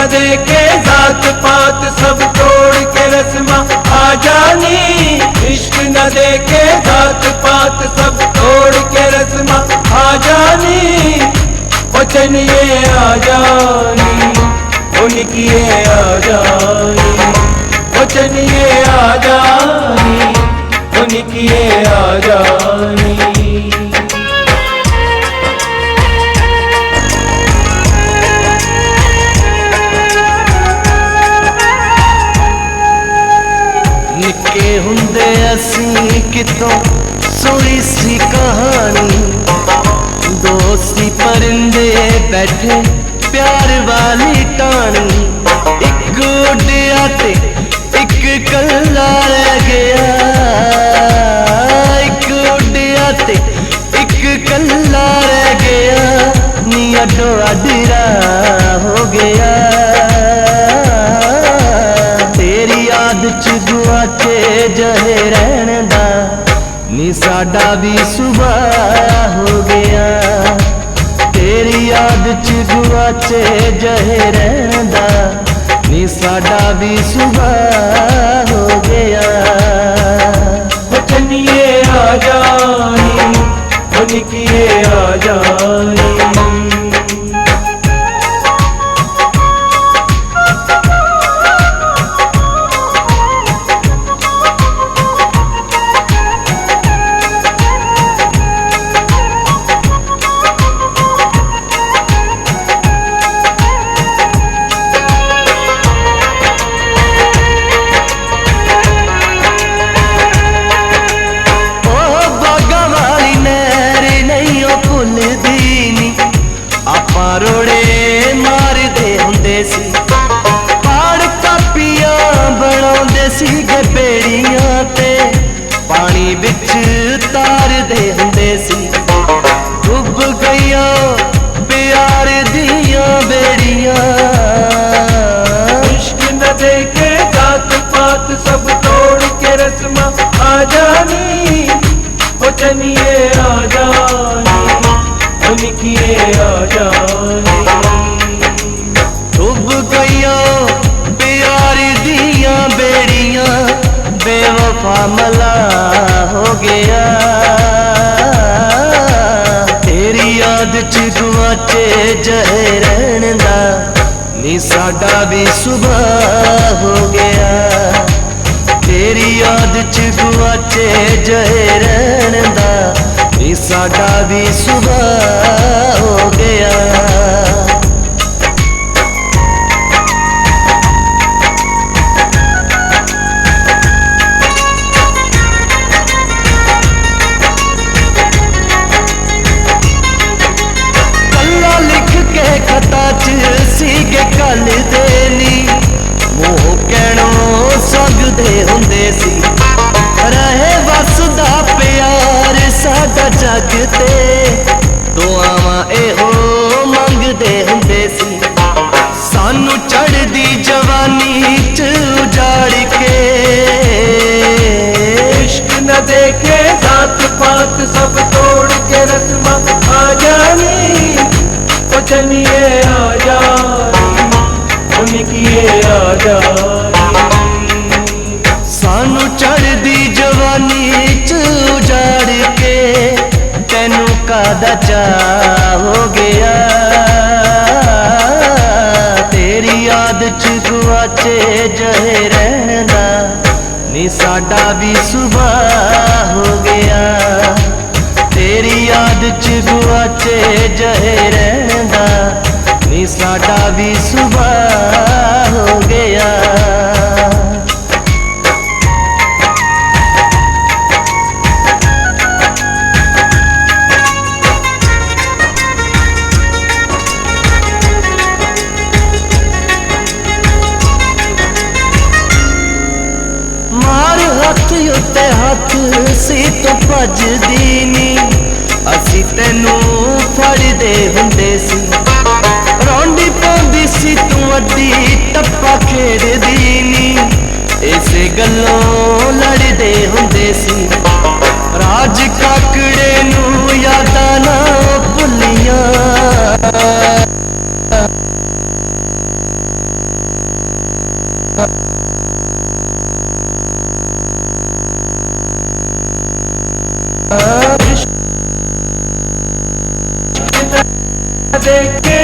न देखे जात पात सब तोड़ के रस्मा आ जानी। इश्क न देखे जात पात सब तोड़ के रस्मा आ जानी। वचनिए आ जानी उनकिए आ जानी। वचनिए आ जानी उनकिए आ जानी। निके हुंदे असी कितों सुनी सी कहानी। दोस्ती परिंदे बैठे प्यार वाली टानी। एक उड़िया ते एक कल्ला रह गया। एक उड़िया ते एक कल्ला रह गया। नी अड्डो अडरा हो गया। तेरी याद च गुआचे जहे रहन दा नी साडा भी सुबह हो गया। तेरी याद च गुआचे जहे रहन दा नी साडा भी सुबह हो गया। वचनिए आ जानी उनकिए आ जानी। रोड़े मारदे हुंदे सी पहाड़ कापियां बनाउंदे सी बेड़ियां ते पानी बिच तारदे हुंदे सी। डुब गईयां प्यार दियां बेड़ियां। इश्क न देखे जात पात सब तोड़ के रस्मा आ जानी। वचनिए आ जानी उनकिए आ जानी। डुब गईयां प्यार दियां बेड़ियां। बेवफा मला हो गया। तेरी याद च गुआचे जहे रहन दा नी साडा भी सुबह हो गया। तेरी याद च गुआचे जहे रहन दा नी साडा भी सुबह हो गया। कल्ला लिख के खता च सीगे कल देनी। मोह कहणों सकदे हुंदे सी। रहे वसदा प्यार साडा जग ते दुआवां एहो मंगदे हुंदे सी। सानू चढ़दी जवानी च उजाड़ के। इश्क न देखे जात पात सब तोड़ के रस्मा आ जानी। वचनिए आ जानी उनकिए आ जानी। सानू चढ़दी जवानी च उजाड़ के तेनू कादा चा हो गया। तेरी याद च गुआचे जहे रहन दा नी साडा भी सुबह हो गया। तेरी याद च गुआचे जहे रहन दा नी साडा भी सुबह हो गया। हथ उत्ते हथ सी तो भजदी नी। असी तेनू फड़दे हुंदे सी। रौंडी पाउंदी सी तू अड्डी टप्पा खेड़दी नी। इसे गल्लों लड़दे हुंदे सी। राज काकड़े नू यादां ना भुलियां। देखे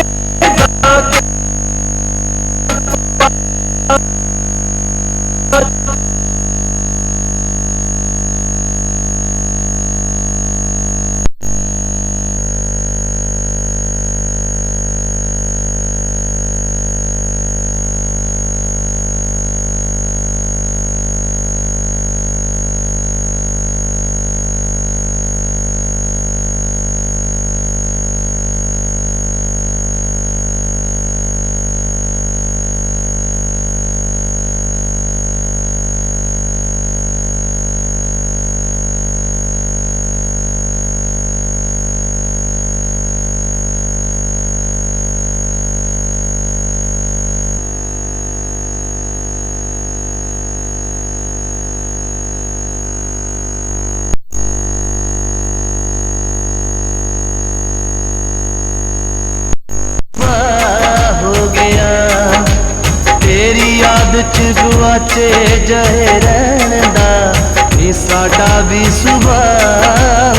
जात च गुआचे जहे रहन दा नी साडा भी सुबह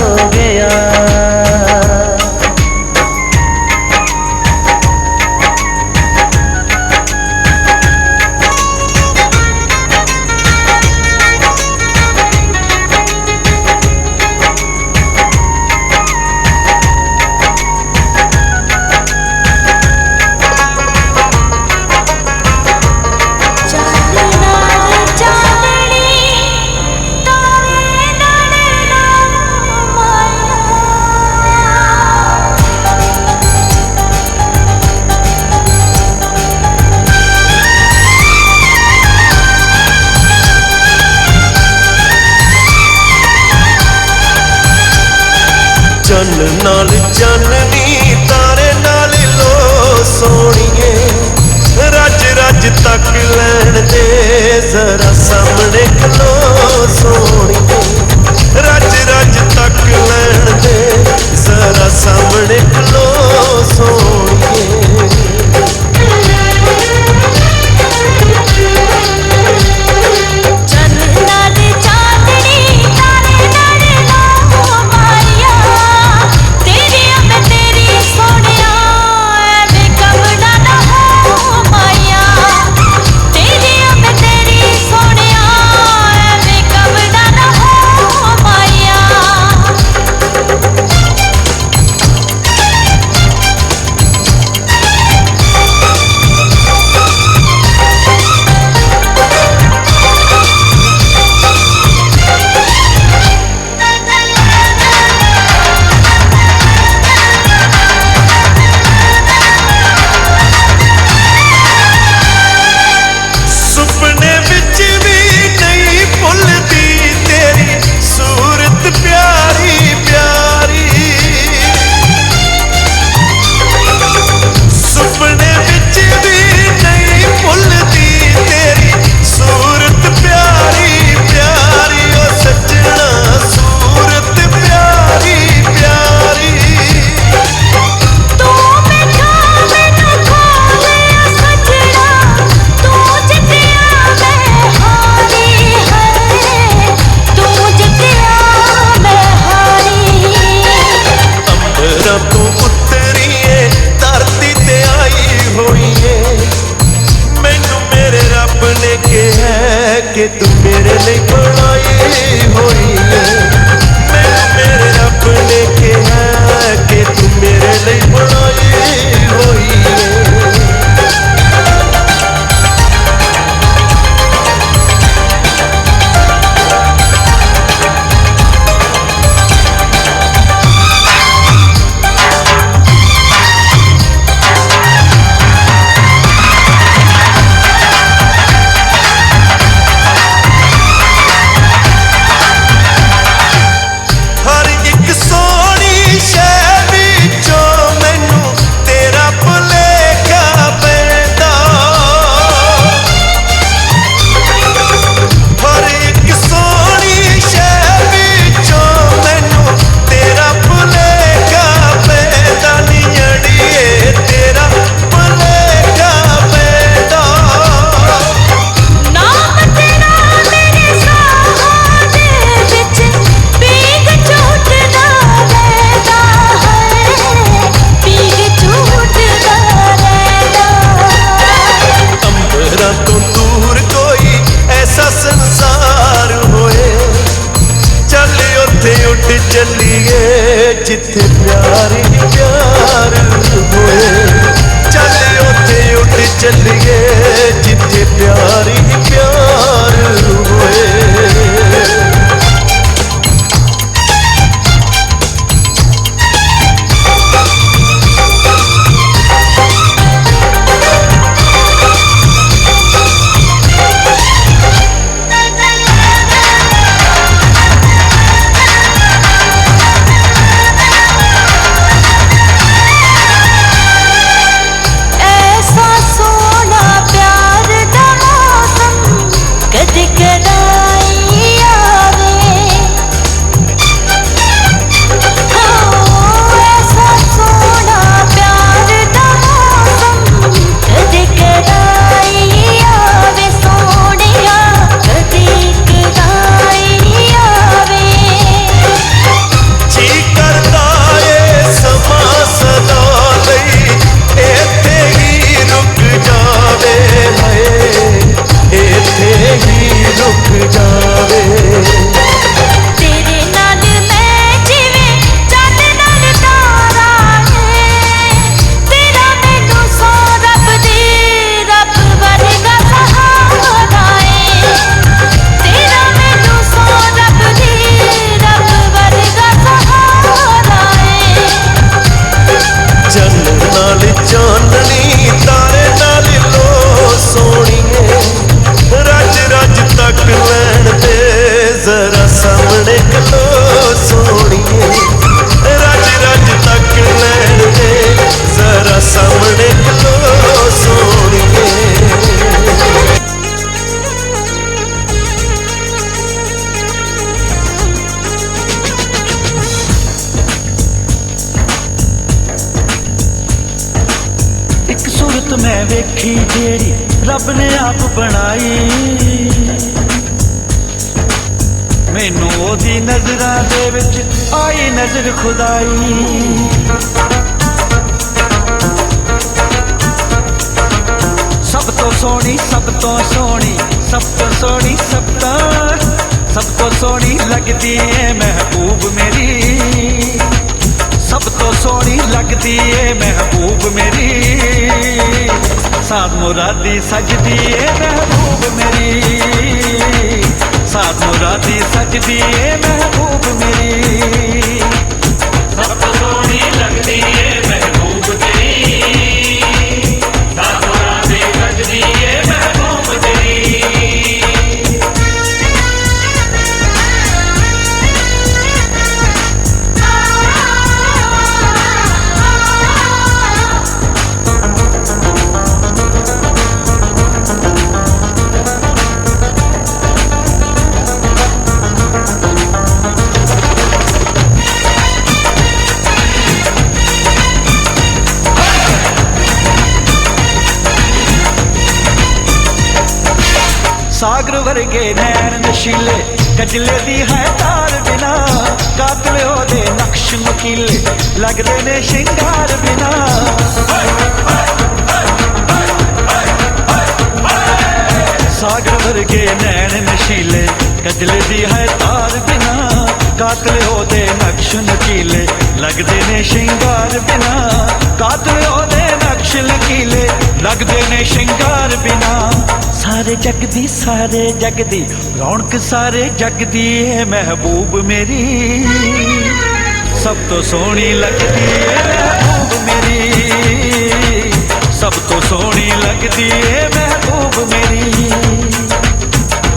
हो गया। सूरत मैं वेखी जेड़ी रब ने आप बनाई, मैनू ओदी नजरां दे विच आई नजर खुदाई। सब तो सोहनी सब तो सोहनी सब तो सोहनी सब तो सोहनी लगदी है महबूब मेरी, सब तो सोहनी लगदी है महबूब मेरी, साथ मुरादी सजदी है महबूब मेरी, साथ मुरादी सजदी है महबूब मेरी। सब तो सोहनी लगदी है महबूब तेरी, साथ मुरादी सजदी है महबूब तेरी। सागर वर्गे नैन नशीले कजले दी है तार बिना, कातल ओदे नक्श नुकीले लगदे ने शिंगार बिना। सागर वर्गे नैन नशीले कजले दी है तार बिना, कातल ओदे नक्श नुकीले लगदे ने शिंगार बिना, कातल ओदे नक्श नुकीले लगदे ने शिंगार बिना। सारे जग दी रौनक सारे जग दी है महबूब मेरी, सब तो सोहनी लगदी है महबूब मेरी, सब तो सोहनी लगदी है महबूब मेरी।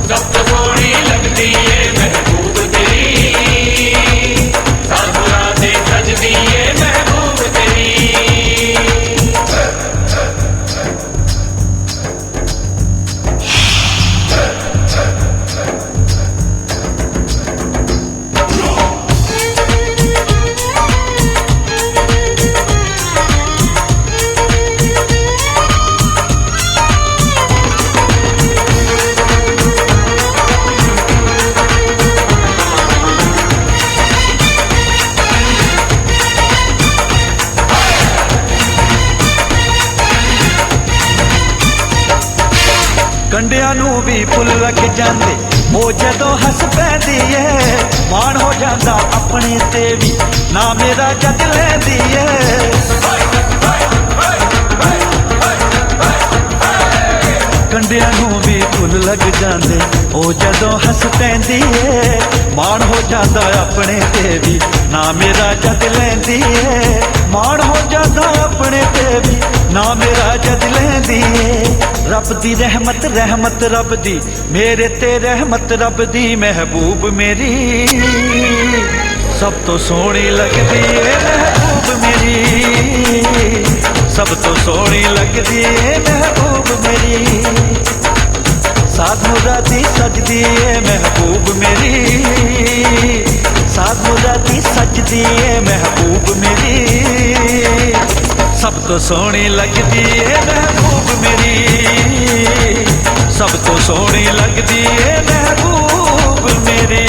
सब तो सोहनी लगदी है महबूब तेरी, साथ मुरादी सजदी है महबूब तेरी। कंडियां नू भी फुल लग जांदे ओ जदों हस पैंदी है, माण हो जांदा अपने ते भी ना मेरा जग लैंदी है। कंडियां नू भी फुल लग जांदे ओ जदों हस पैंदी है, माण हो जांदा अपने ते भी ना मेरा जग लैंदी है, माण हो जांदा अपने ते भी ना मेरा जग लैंदी है। रब दी रहमत रहमत रब दी मेरे ते रहमत रब दी महबूब मेरी, सब तो सोहनी लगदी है महबूब मेरी, सब तो सोहनी लगदी है महबूब मेरी। साथ मुरादी सजदी है महबूब मेरी, साथ मुरादी सजदी है महबूब मेरी, सब तो सोहनी लगदी है महबूब मेरी, सब तो सोहनी लगदी है महबूब मेरी।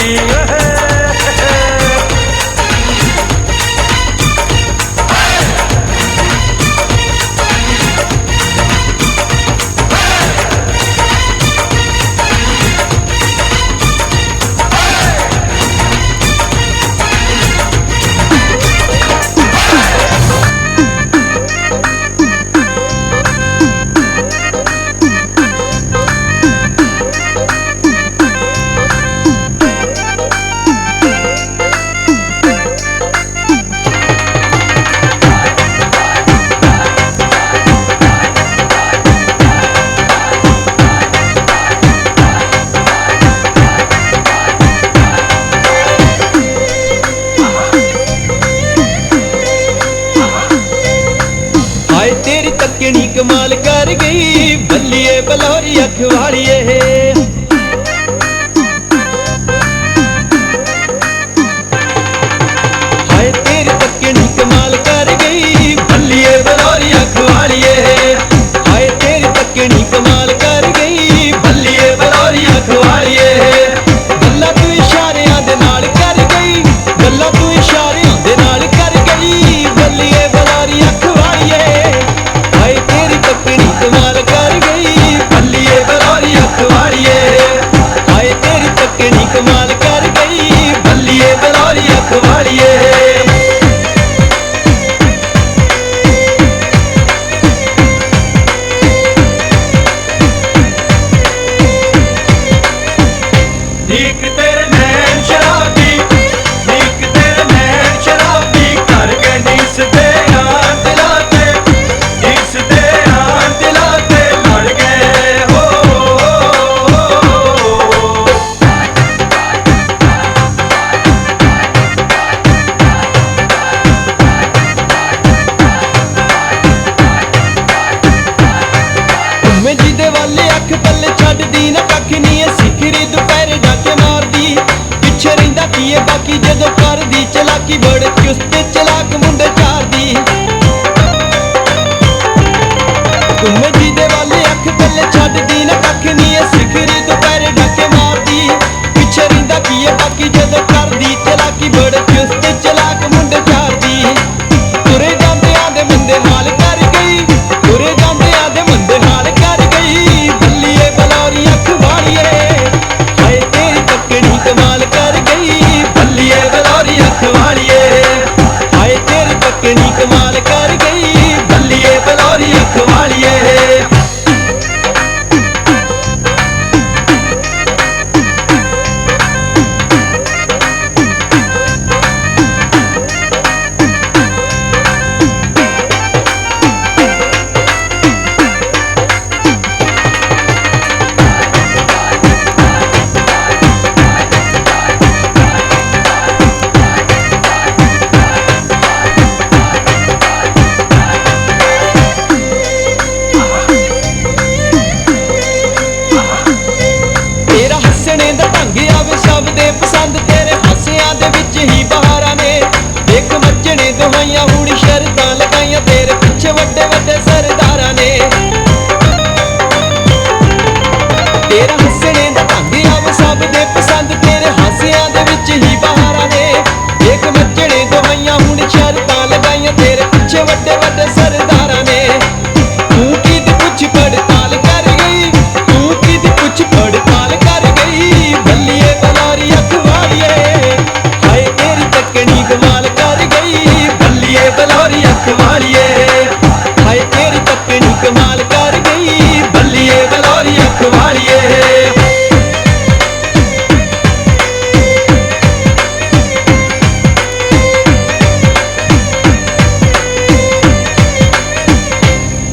तकनी कमाल कर गई बल्लिए बलौरी अखवाड़िए, हाय तेरी तकनी कमाल कर गई बल्लिए बलौरी अखवाड़िए। बाकी जदों करदी चलाकी बड़े चुस्त चलाक मुंडे चारदी तुमे जी दे वाले अख थल्ले छड्डदी ना कख नी सिखरी दुपहरे डाके मारदी पिछे रहिंदा की है बाकी जदों करदी चलाकी बड़े चुस्त चलाक मुंडे चारदी तुरे जांदियां दे मंदे हाल कर गई तुरे जांदियां दे मंदे हाल कर गई बल्लिए बलौरी अख वालिए हाय तेरी तकड़ी कमाल कर गई बल्लिए बलौरी अख वालिए हाय तेरी तकड़ी कमाल कर गई बल्लिए बलौरी अख वालिए तेरा हसने दा ढंग आवे सब दे पसंद तेरे हासियां दे विच ही बहारां ने देख मज्जने दुहाइयां हुण शर्तां लगाइयां तेरे पिछे वड्डे वड्डे सरदारां ने तेरा हसने दा ढंग आवे सब दे पसंद तेरे हासियां दे विच ही बहारां ने देख मज्जने दुहाइयां हुण शर्तां लगाइयां तेरे पिछे वड्डे वड्डे सरदारां ने तू की दी पुछ पड़ताल कर गई तू की दी पुछ पड़ताल कर गई बल्लिए बलौरी अख वालिए हाय तेरी तकड़ी कमाल कर गई बल्लिए बलौरी अख वालिए हाय तेरी तकड़ी कमाल कर गई बल्लिए बलौरी अख वालिए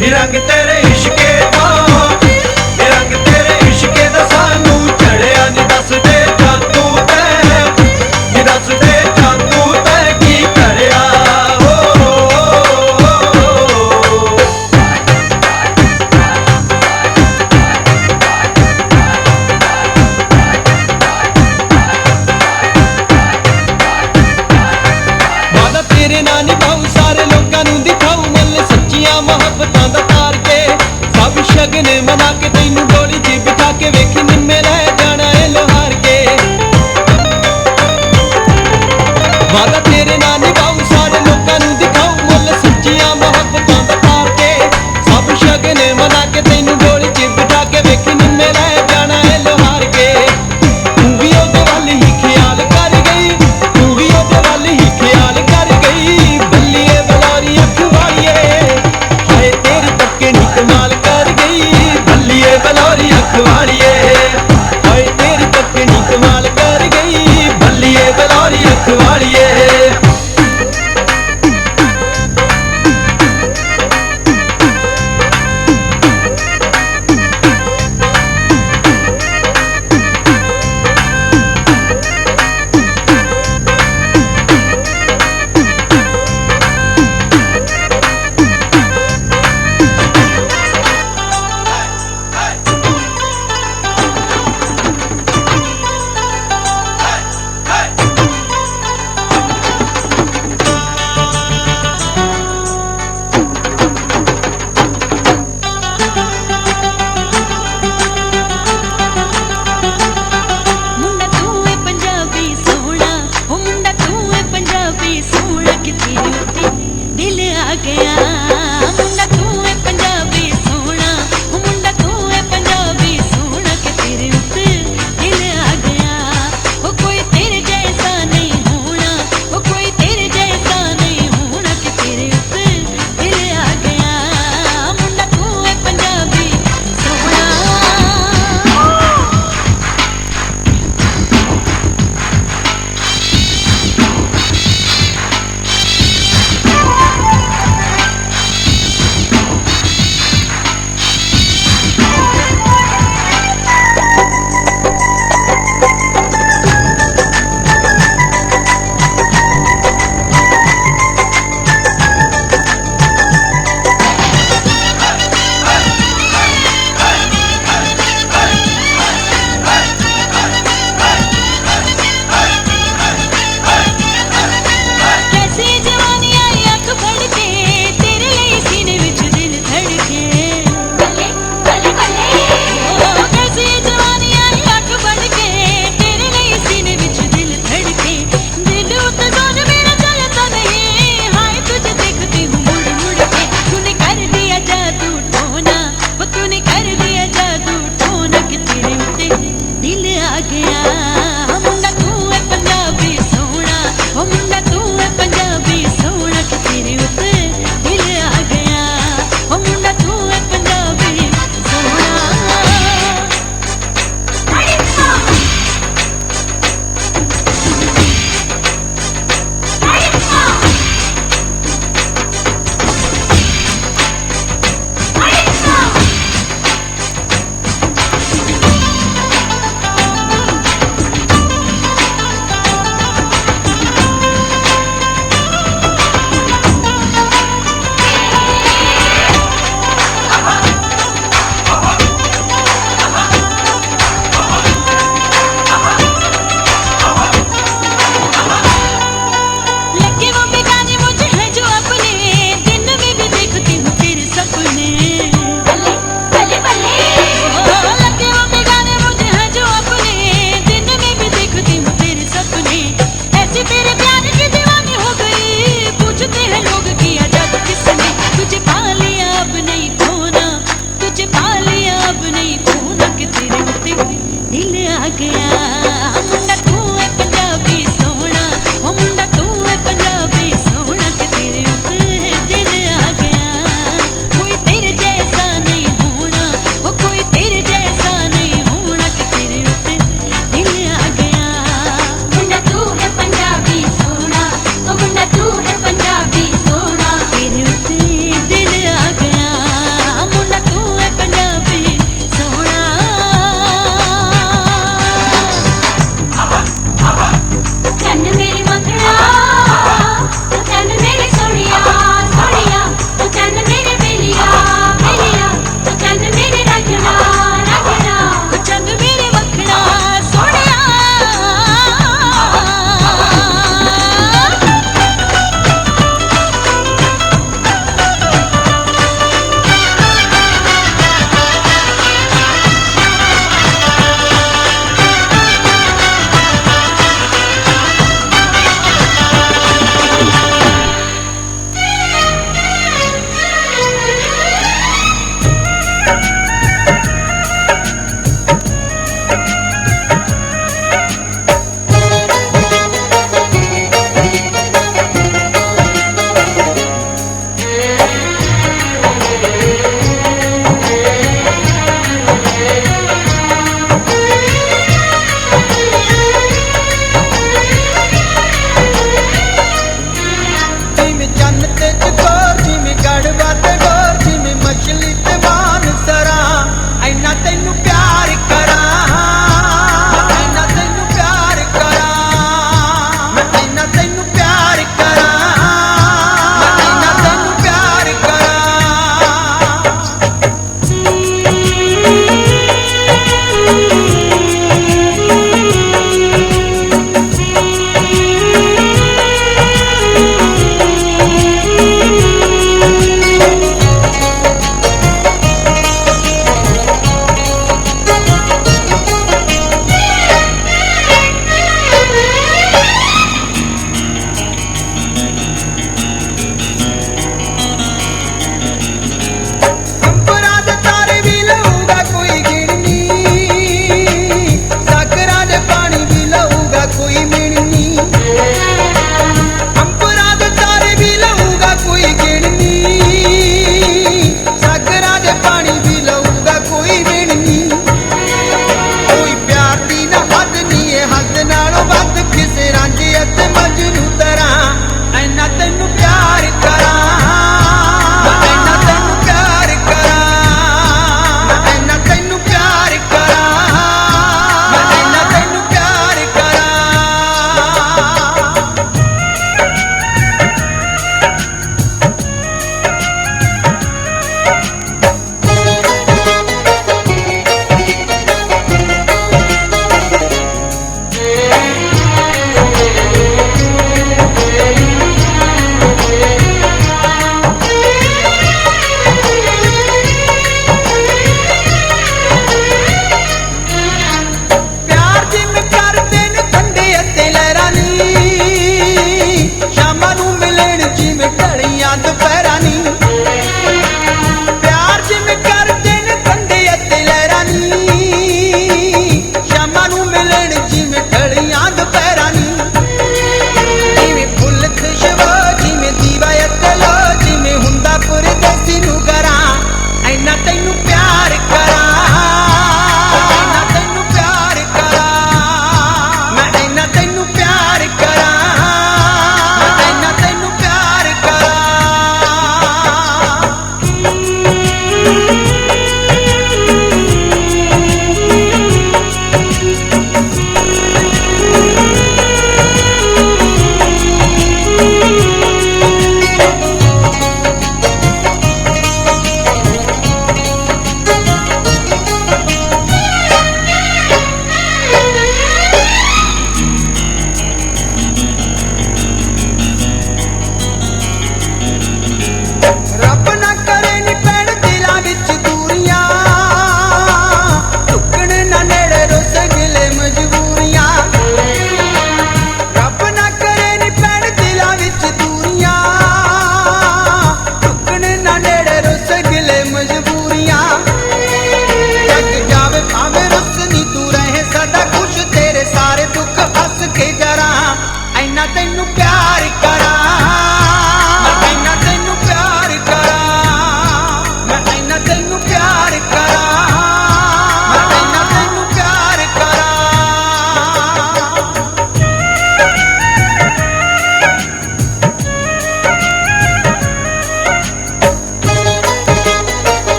निरंग तेरे इश्के दा निरंग तेरे इश्के दा सानू चढ़िया नी दस दे जादू ते नी दस दे जादू ते की करया वादा तेरे नाल निभाऊ सारे लोकां नूं दिखाऊ मुੱਲ सच्चियां मोहब्बतां दा तार के सब शगन मना के तैनू डोली च बिठा के वेखी निम्मे लै जाना ए लोहार के वादा तेरे नाल निभाऊ सारे लोकां नूं दिखाऊ मुੱਲ सच्चियां मोहब्बतां दा तार के सब शगन मना के तैनू डोली च बिठा के वेखी निम्मे लै जाना ए लोहार के तू भी ओदे वल ही ख्याल कर गई तू भी ओदे वल ही ख्याल कर गई बल्लिए बलौरी अख वालिए हाय तेरी तकड़ी कमाल कर गई बल्लिए बलौरी अख वालिए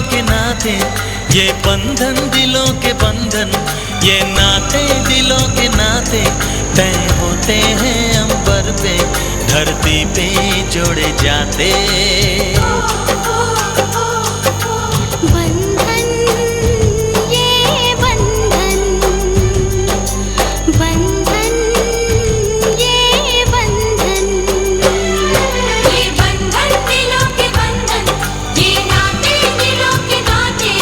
के नाते, ये बंधन दिलों के बंधन, ये नाते दिलों के नाते तय होते हैं अंबर पे, धरती पे जोड़े जाते। बंधन ये बंधन, बंधन ये बंधन, ये बंधन दिलों के बंधन, ये नाते दिलों के नाते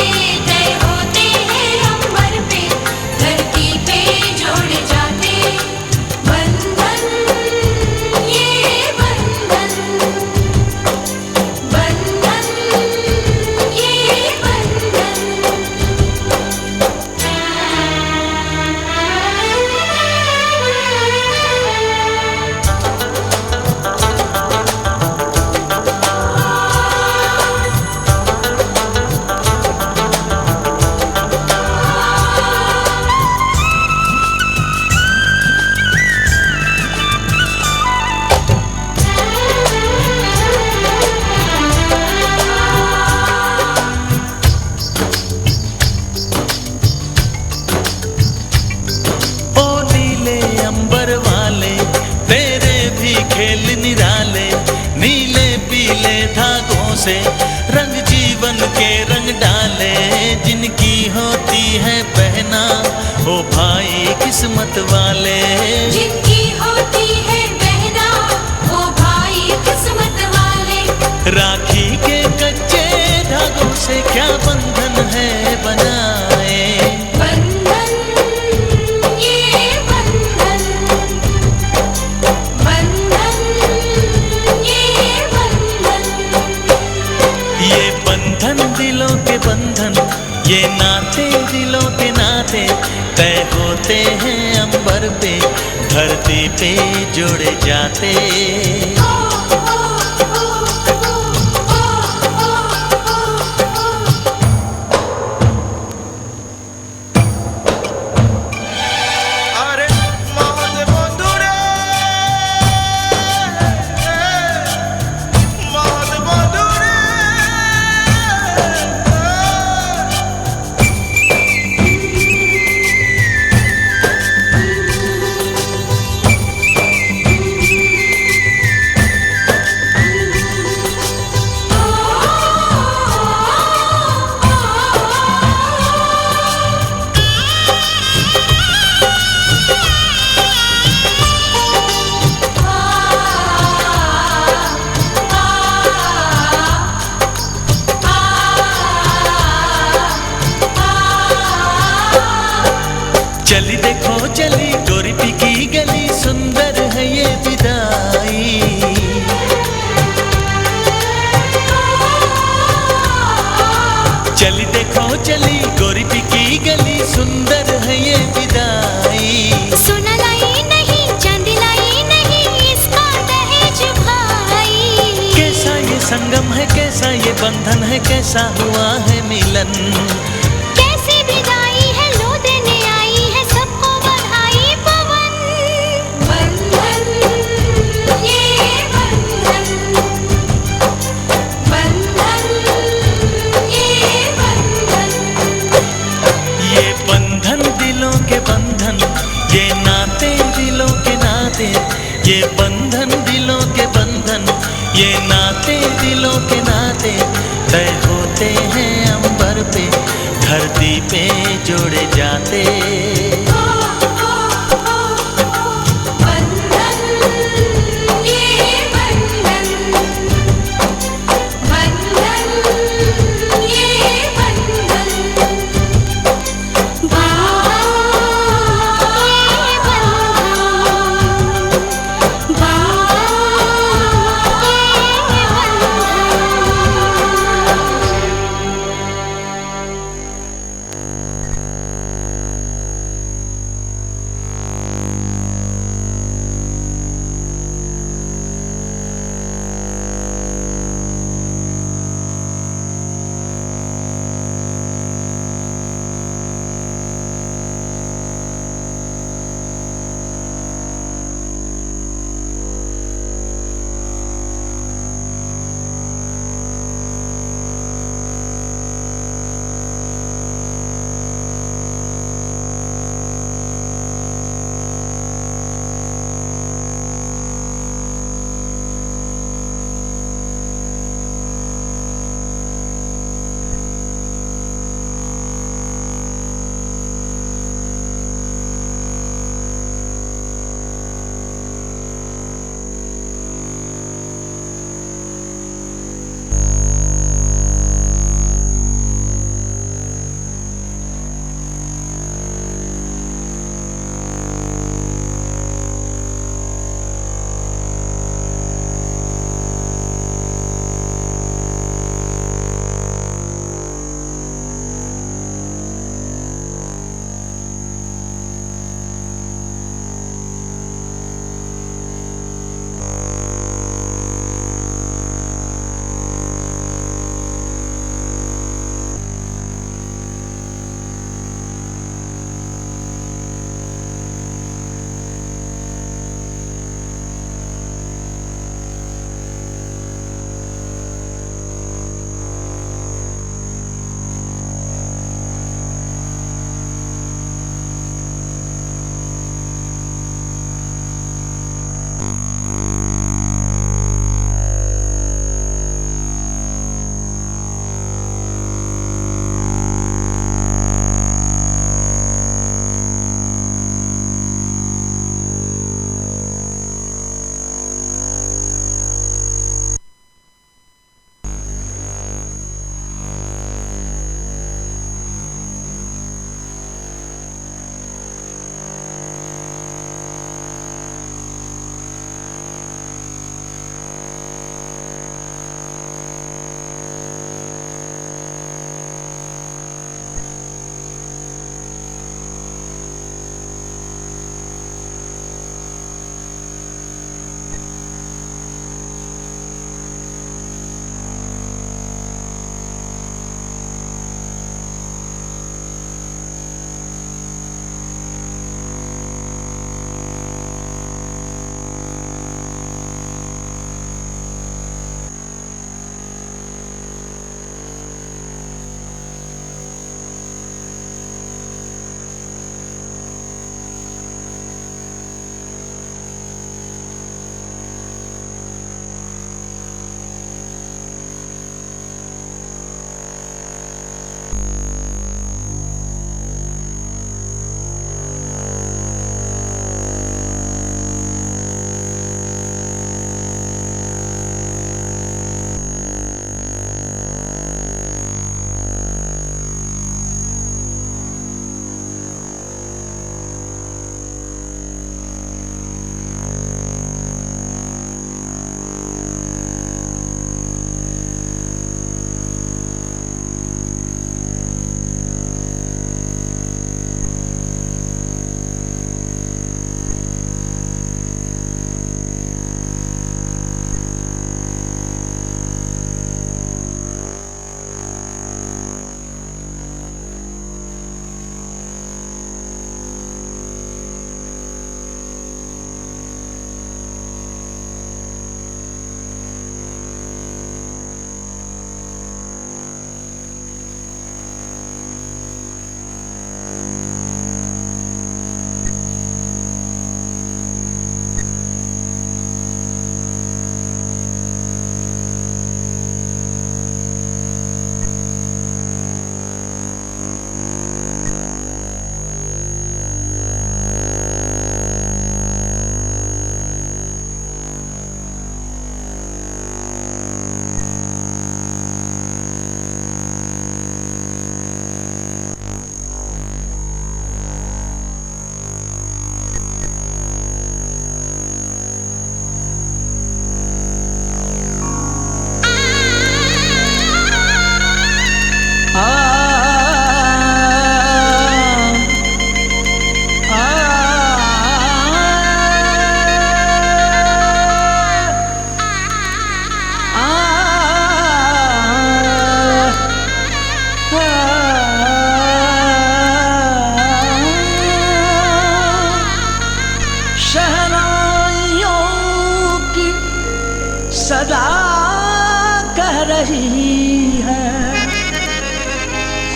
तय होते हैं अंबर पे, धरती पे जोड़े जाते। बंधन ये बंधन, बंधन ये बंधन। ओ नीले अंबर वाले, तेरे भी खेल निराले, नीले पीले धागों से रंग जीवन के रंग डाले, जिनकी होती है पहना ओ भाई किस्मत वाले। जिनकी होती है बहना वो भाई किस्मत वाले, राखी के कच्चे धागों से क्या बंधन है बनाए। बंधन ये बंधन, बंधन ये बंधन, ये बंधन दिलों के बंधन, ये नाते दिलों के नाते तय होते हैं अंबर पे, धरती पे जोड़े जाते। আরে মহৎ বন্ধুরে, মহৎ বন্ধুরে, चली देखो चली गोरी की गली, सुंदर है ये विदाई। चली देखो चली गोरी की गली, सुंदर है ये विदाई। सोना लाई नहीं चांदी लाई नहीं, इसका दहेज भाई। कैसा ये संगम है, कैसा ये बंधन है, कैसा हुआ है मिलन। कैसी विदाई है लो देने आई है सबको बधाई पवन। बंधन ये बंधन, बंधन ये बंधन, ये बंधन दिलों के बंधन, ये नाते दिलों के नाते, ये बंधन दिलों के बंधन, ये नाते दिलों के नाते तय होते हैं अंबर पे, धरती पे जोड़े जाते।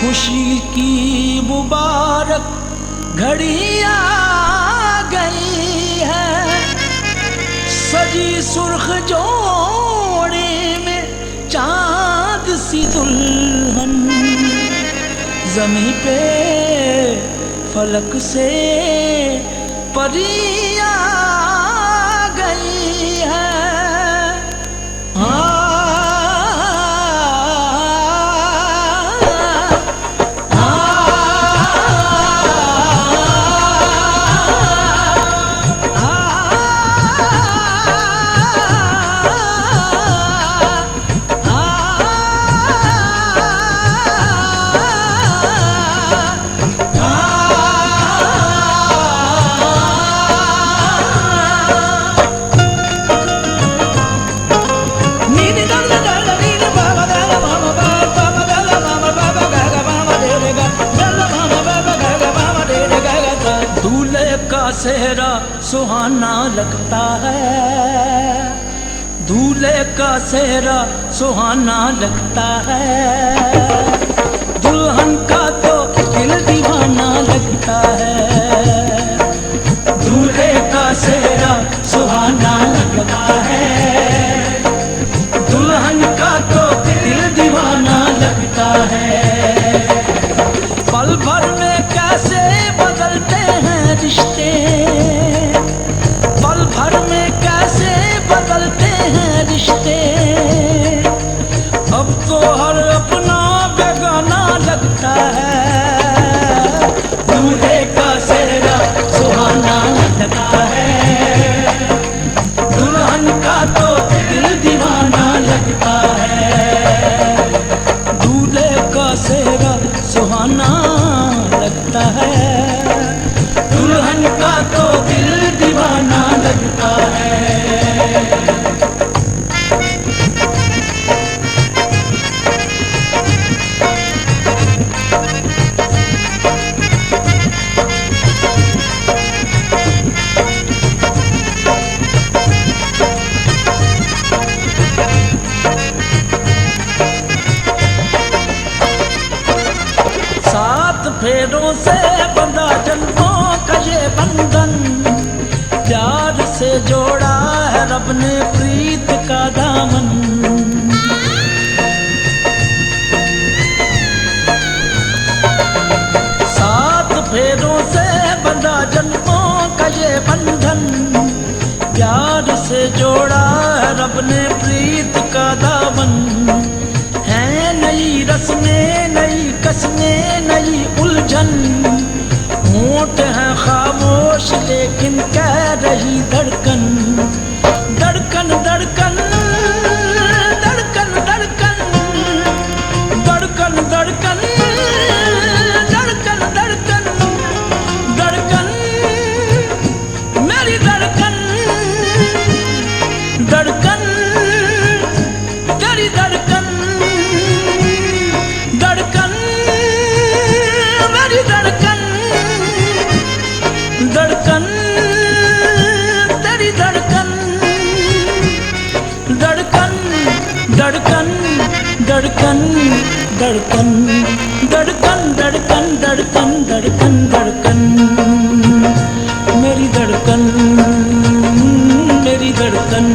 खुशी की मुबारक घड़ी आ गई है, सजी सुर्ख जोड़े में चांद सी दुल्हन, जमी पे फलक से परी आ गई है। सेहरा सुहाना लगता है, दूल्हे का सेहरा सुहाना लगता है, दुल्हन का तो दिल दीवाना लगता है। दूल्हे का सेहरा सुहाना लगता है, दुल्हन का तो दिल दीवाना लगता है। पल भर में कैसे बदलते हैं रिश्ते, पल भर में कैसे बदलते हैं रिश्ते, अब तो हर अपना बेगाना लगता है। दूल्हे का सेहरा सुहाना लगता है, दुल्हन का तो दिल दीवाना लगता है। दूल्हे का सेहरा सुहाना लगता है, दुल्हन का तो दिल दीवाना लगता है। सात फेरों से बंधा जन्मों का ये बंधन, प्यार से जोड़ा है रब ने प्रीत का दामन। सात फेरों से बंधा जन्मों का ये बंधन, प्यार से जोड़ा है रब ने प्रीत का दामन। है नई रस्में नई कसमें नई उलझन, होंठ है खामोश लेकिन कह रही धड़कन, धड़कन धड़कन धड़कन धड़कन धड़कन धड़कन धड़कन धड़कन धड़कन मेरी धड़कन, धड़कन तेरी धड़कन, धड़कन मेरी धड़कन, धड़कन तेरी धड़कन, धड़कन धड़कन धड़कन धड़कन धड़कन धड़कन धड़कन धड़कन धड़कन मेरी धड़कन, मेरी धड़कन।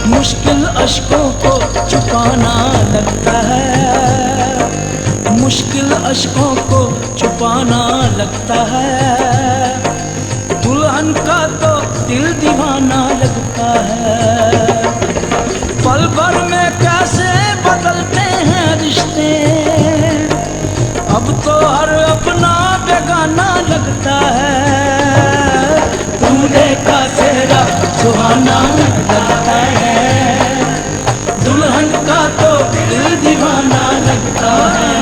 मुश्किल अश्कों को छुपाना लगता है, मुश्किल अश्कों को छुपाना लगता है, दुल्हन का तो दिल दीवाना लगता है। पल भर में कैसे बदलते हैं रिश्ते, अब तो हर अपना बेगाना लगता है। दूल्हे का सेहरा सुहाना लगता है, दुल्हन का तो दिल दीवाना लगता है।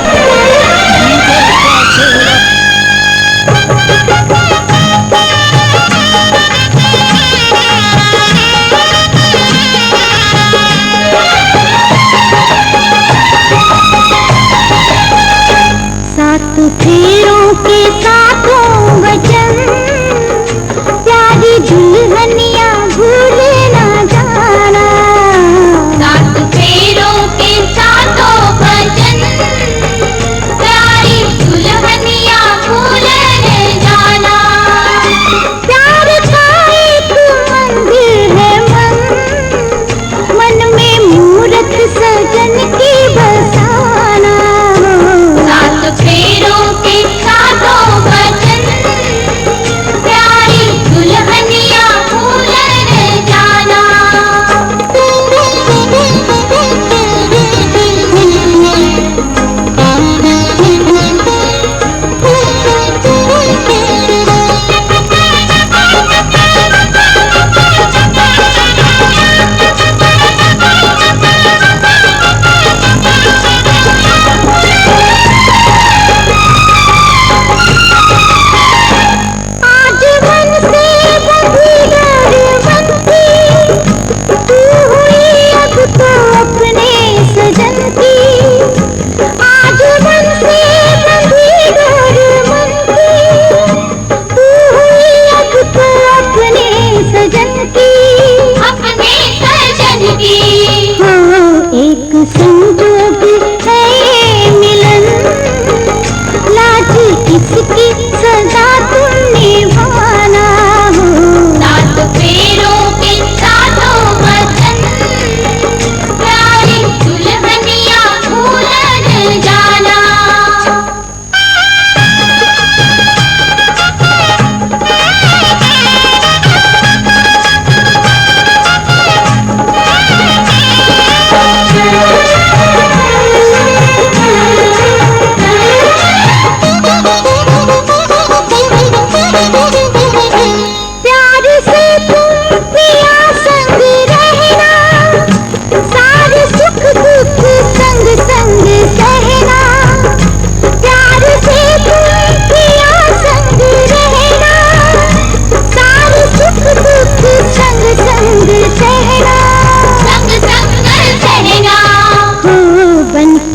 दूल्हे का सेहरा सात फेरों के सातों वचन, प्यारी दुल्हनिया भूले ना जाना। सात फेरों के सातों वचन,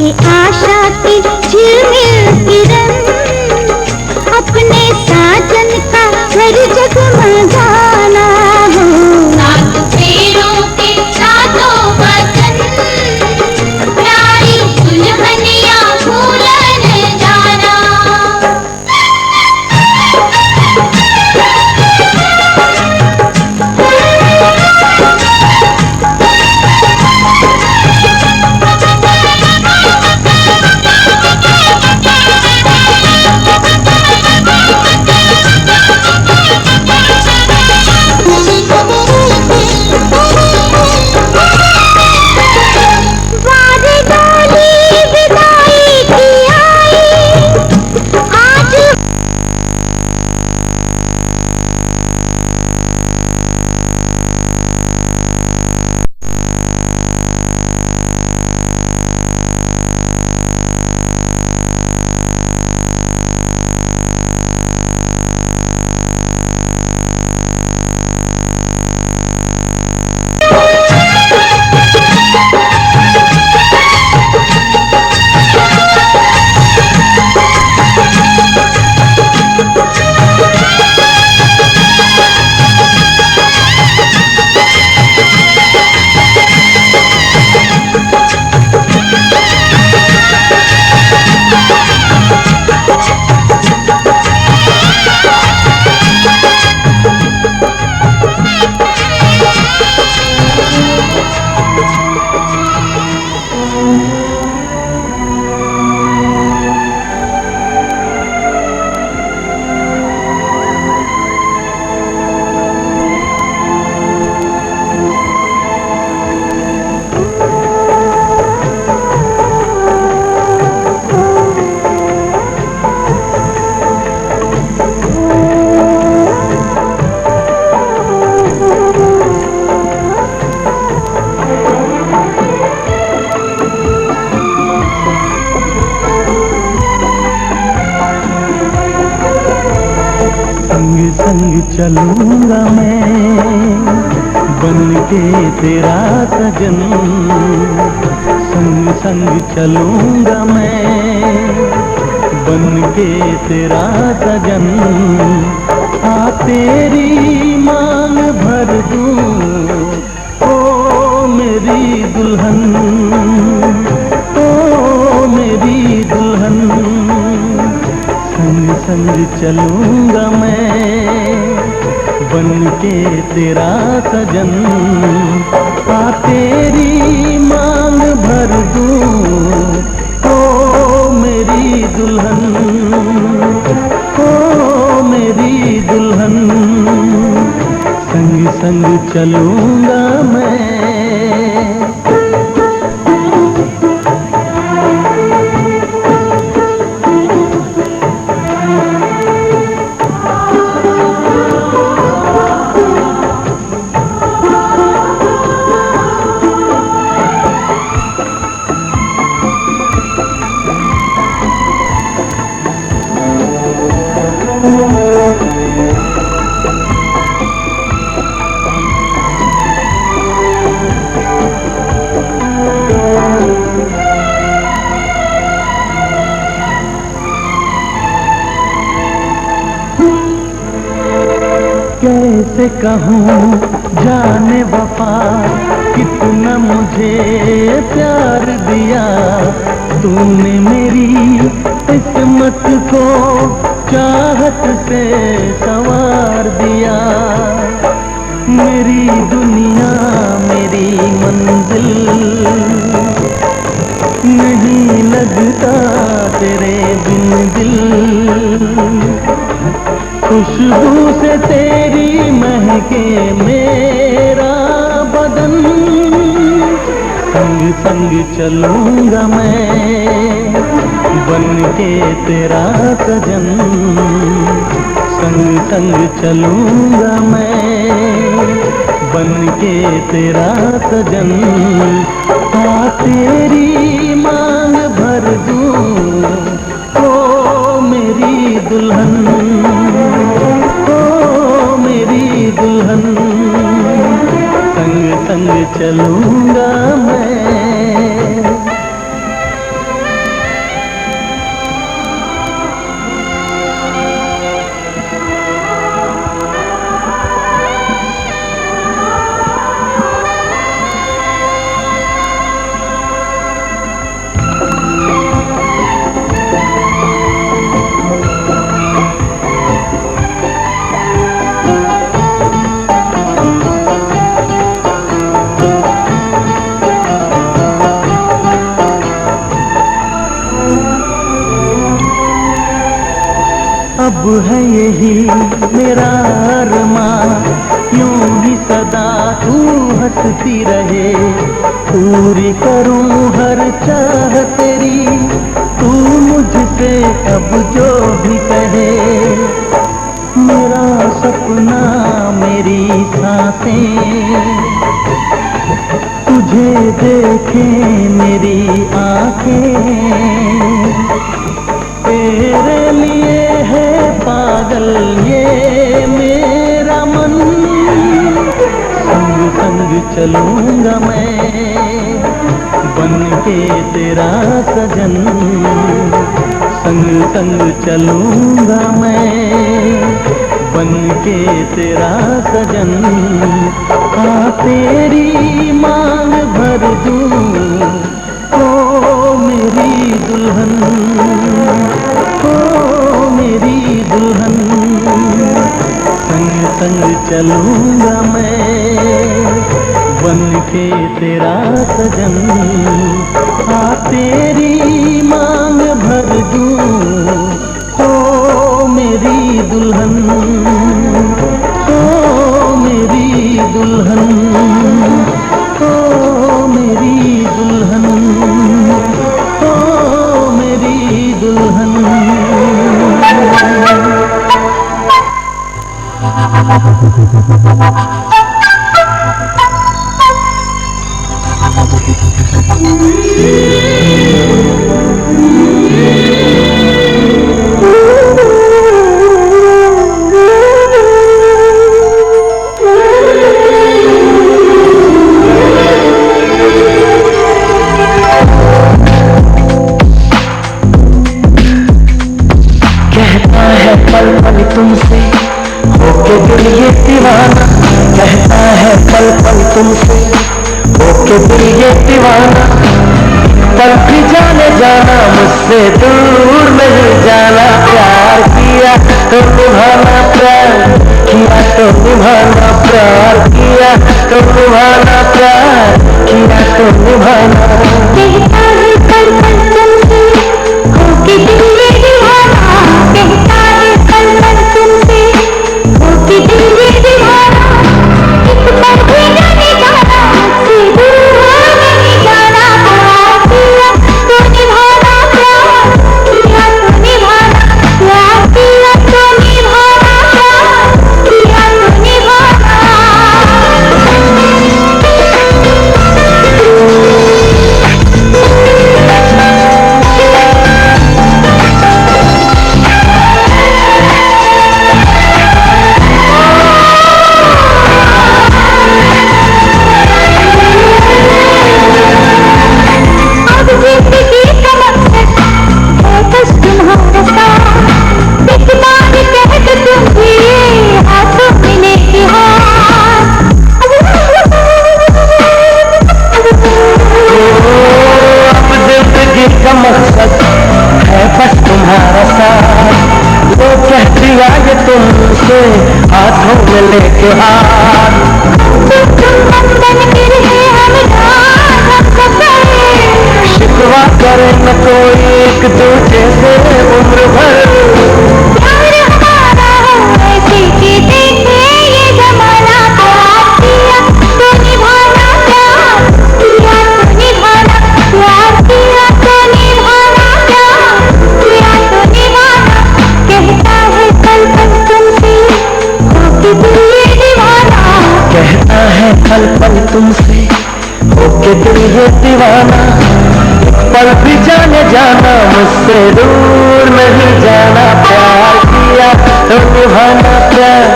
ये आशा की झिलमिल किरण अपने साजन का घर जगमगाना हो। सात फेरों के सातों वचन प्यारी दुल्हनिया भूलन जाना। वारे डोली विदाई की आई आज संग संग चलूंगा मैं बन के तेरा सजन। संग संग चलूंगा मैं बन के तेरा सजन। आ तेरी मांग भर दूं ओ मेरी दुल्हन, ओ मेरी दुल्हन। संग संग चलूंगा मैं बन के तेरा सजन। आ तेरी मांग भर दूं ओ मेरी दुल्हन, ओ मेरी दुल्हन। संग संग चलूंगा मैं। कैसे कहूँ जाने वफा कितना मुझे प्यार दिया तूने मेरी किस्मत को चाहत से संवार दिया। मेरी दुनिया मेरी मंजिल नहीं लगता तेरे बिन दिल। खुशबू से तेरी महके मेरा बदन। संग संग चलूंगा मैं बन के तेरा सजन। संग संग चलूंगा मैं बन के तेरा सजन। आ तेरी मांग भर दूं ओ मेरी दुल्हन, ओ मेरी दुल्हन। संग संग चलूंगा मैं। अब है यही मेरा अरमां, यूं ही सदा तू हंसती रहे, पूरी करूं हर चाह तेरी, तू मुझसे अब जो भी कहे। मेरा सपना मेरी सांसें तुझे देखें मेरी आंखें, तेरे लिए है पागल ये मेरा मन, संग संग चलूंगा मैं बन के तेरा सजन, संग संग चलूंगा मैं बन के तेरा सजन। हाँ तेरी मांग भर दूं ओ मेरी दुल्हन, ओ मेरी दुल्हन, संग संग चलूंगा मैं बन के तेरा सजन। हाँ तेरी मांग भर दूं ओ मेरी दुल्हन, ओ मेरी दुल्हन, ओ मेरी दुल्हन, ओ मेरी दुल्हन। कहता है पल पल तुमसे होके दिल ये दीवाना, कहता है पल पल तुमसे होके दिल ये दीवाना, पल भी जाने जाना मुझसे दूर नहीं जाना, प्यार किया तो निभाना, प्यार किया तो निभाना, प्यार किया तो निभाना, प्यार किया तो निभाना। कहता है पल पल तुमसे होके दिल ये दीवाना, कहता है पल पल तुमसे होके दिल ये दीवाना, एक पल भी जाने जाना मुझसे दूर नहीं जाना, प्यार किया तो निभाना, प्यार किया तो निभाना, प्यार किया तो निभाना, प्यार किया तो निभाना। अब जिंदगी का मकसद है बस तुम्हारा साथ, एक बार कह दो तुम भी हाथों मिले के हाथ। अब जिंदगी का मकसद है बस तुम्हारा साथ, वो कह दिया ये तुमसे हाथों में लेके हाथ। बंधन फिर है हम हम सफर, शिकवा करे न कोई एक दूजे से उम्र भर, प्यार हमारा हो ऐसे कि देखे ये जमाना, प्यार किया तो निभाना, प्यार किया तो निभाना, प्यार किया तो निभाना, प्यार किया तो निभाना। कहता है पल पल तुमसे होके दिल ये दीवाना, कहता है पल पल तुमसे होके दिल ये दीवाना, एक पल भी जाने जाना मुझसे दूर नहीं जाना, प्यार किया तो निभाना, प्यार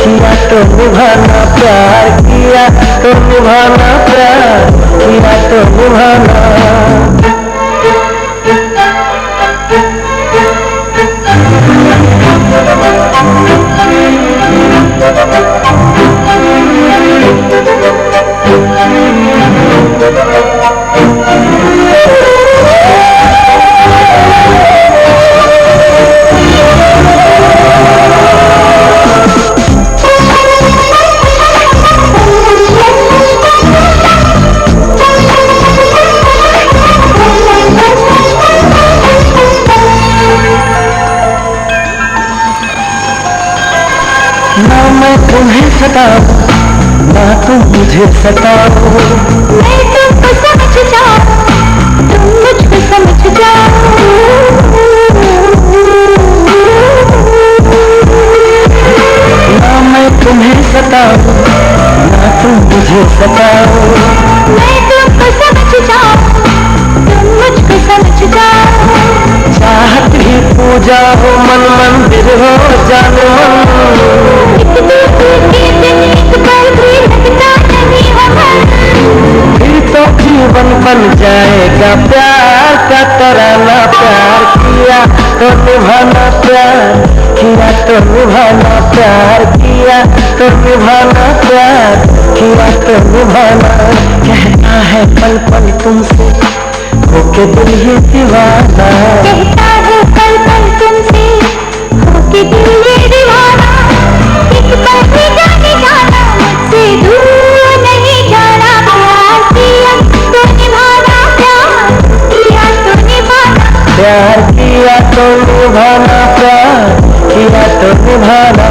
किया तो निभाना, प्यार किया तो निभाना, प्यार किया तो निभाना। ना मैं तुम्हें सताऊं ना तुम मुझे सताओ। मैं तुमको समझ जाऊं तुम मुझको समझ जाओ। ना मैं तुम्हें सताऊं ना तुम मुझे सताओ। मैं तुमको समझ जाऊं तुम मुझको समझ जाओ। चाहत ही पूजा हो मन मंदिर हो जानो मन। एक दूसरे के दिन एक पल भी लगता नहीं हो मन। फिर तो जीवन बन जाएगा प्यार का तराना। प्यार किया तो निभाना प्यार किया तो निभाना। प्यार किया तो निभाना प्यार किया तो निभाना। कहता है पल पल तुमसे होके दिल ये दीवाना। कहता है पल पल तुमसे होके दिल ये दीवाना। एक पल भी जाने जाना मुझसे दूर नहीं जाना। प्यार किया तो निभाना प्यार किया तो निभाना। प्यार किया तो निभाना प्यार किया तो निभाना।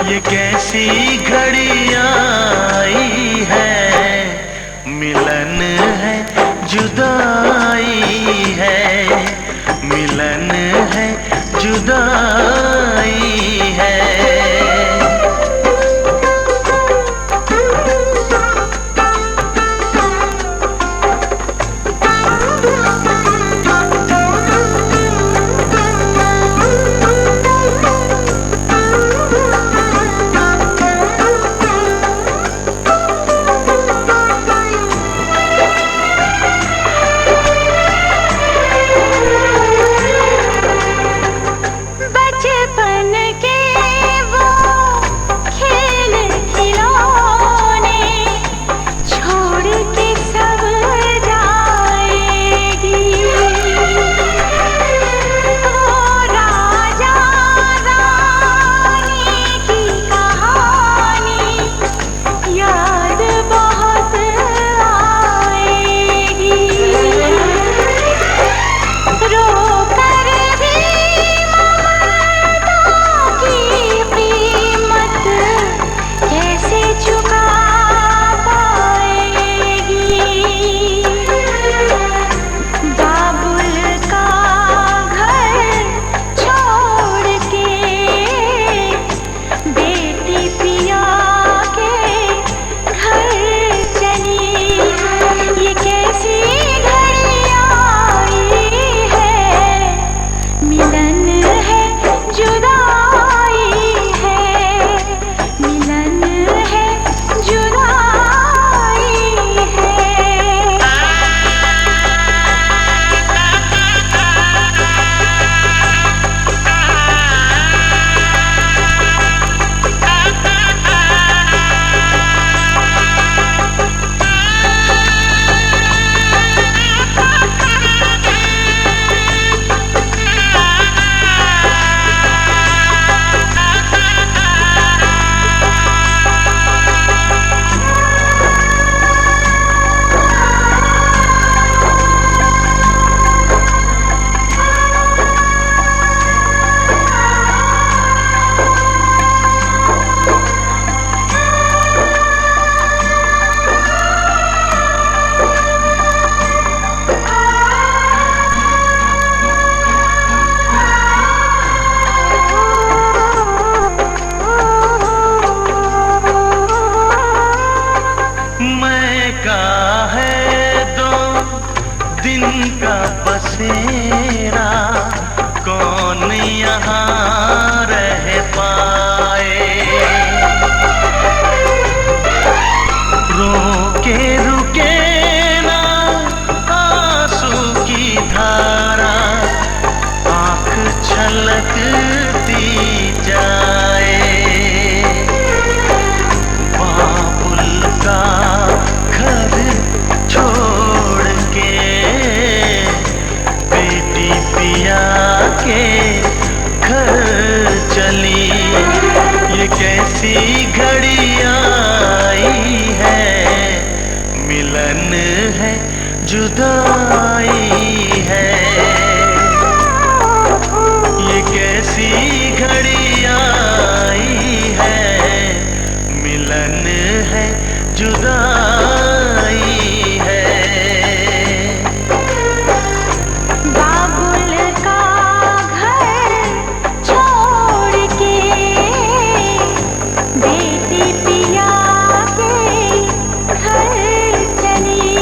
ये कैसी घड़ियां आई है। मिलन है जुदाई है। मिलन है जुदाई है। बचपन के मेरा कौन यहाँ रह पाए। रोके रुके ना आंसू की धारा, आँख छलकती जाए। बाबुल का घर छोड़ के बेटी पिया के घर चली, ये कैसी घड़ी आई है, मिलन है जुदाई है। ये कैसी घड़ी आई है, मिलन है जुदाई है। बाबुल का घर छोड़ के बेटी पिया के घर चली,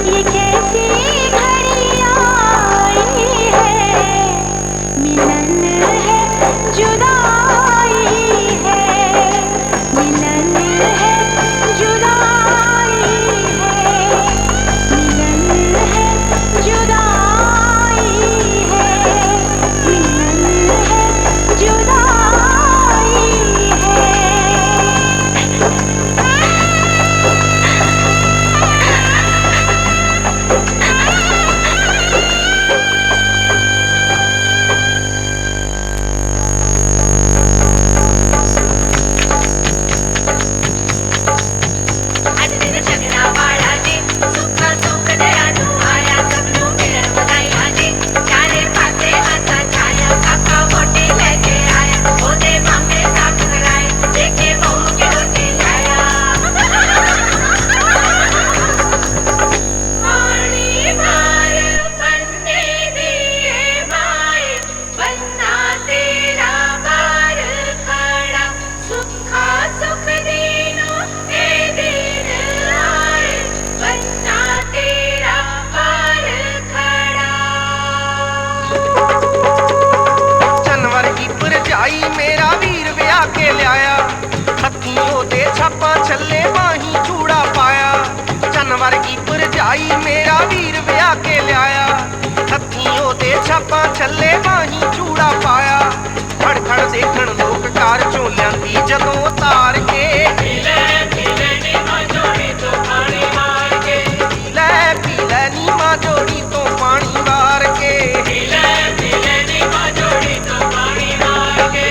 ये कैसी घड़ी आई है, मिलन है जुदाई है, मिलन है जुदाई है, मिलन है जुदाई है, मिलन है जुदाई है। ਅੱਜ ਦਿਨ ਚੰਗਣਾ ਵਾਲਾ ਜੀ, ਸੁੱਖਾ ਸੁੱਖ ਦਇਆ ਨੂੰ ਆਇਆ, ਸਭ ਨੂੰ ਮਿਲਣ ਵਧਾਈਆਂ ਜੀ। ਚਾਰੇ ਪਾਸੇ ਹੱਸਾਂ ਛਾਇਆ, ਕਾਕਾ ਵੋਟੀ ਲੈ ਕੇ ਆਇਆ, ਉਹਦੇ ਮਾਮੇ ਸਾਥ ਕਰਾਏ, ਦੇਖੇ ਬਹੂ ਕਿਹੋ ਜੀ ਆਇਆ। ਪਾਣੀ ਭਰ ਬੰਨੇ ਦੀਏ ਮਾਏ, ਬੰਨਾ ਤੇਰਾ ਬਾਰ ਖੜਾ, ਸੁੱਖਾ ਸੁੱਖ ਦੀ ਨੂੰ ਇਹ ਦਿਨ ਆਏ, ਬੰਨਾ ਤੇਰਾ ਬਾਰ ਖੜਾ। जानवर की भरजाई मेरा वीर ब्याह के लियाया, हत्थी ओदे छापा छल्ले बाही चूड़ा पाया। जानवर की भरजाई मेरा वीर ब्याह के लियाया, हत्थी ओदे छापा छल्ले बाही चूड़ा पाया। खड़ खड़ देखण लोक कार चों लियांदी जदों उतार के, पीले पीले नी मां जोड़ी तो पानी मार के, पीले पीले नी मां जोड़ी तो पानी वार के। पीले पीले नी मां जोड़ी तो पानी मार के।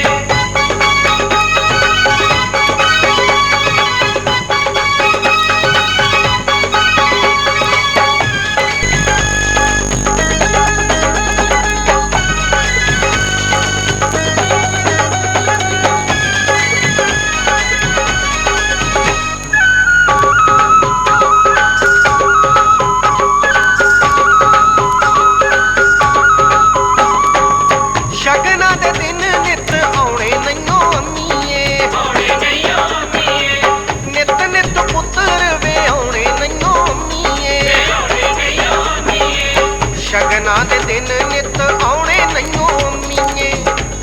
ਸ਼ਗਨਾਂ ਦੇ ਦਿਨ ਨਿਤ ਆਉਣੇ ਨਹੀਂਓ ਅੰਮੀਏ, आने नहीं आमीए, ਨਿਤ ਨਿਤ ਪੁੱਤਰ ਵੇ ਆਉਣੇ ਨਹੀਂਓ ਅੰਮੀਏ। आने नहीं आमीए, ਸ਼ਗਨਾਂ ਦੇ ਦਿਨ ਨਿਤ ਆਉਣੇ ਨਹੀਂਓ ਅੰਮੀਏ,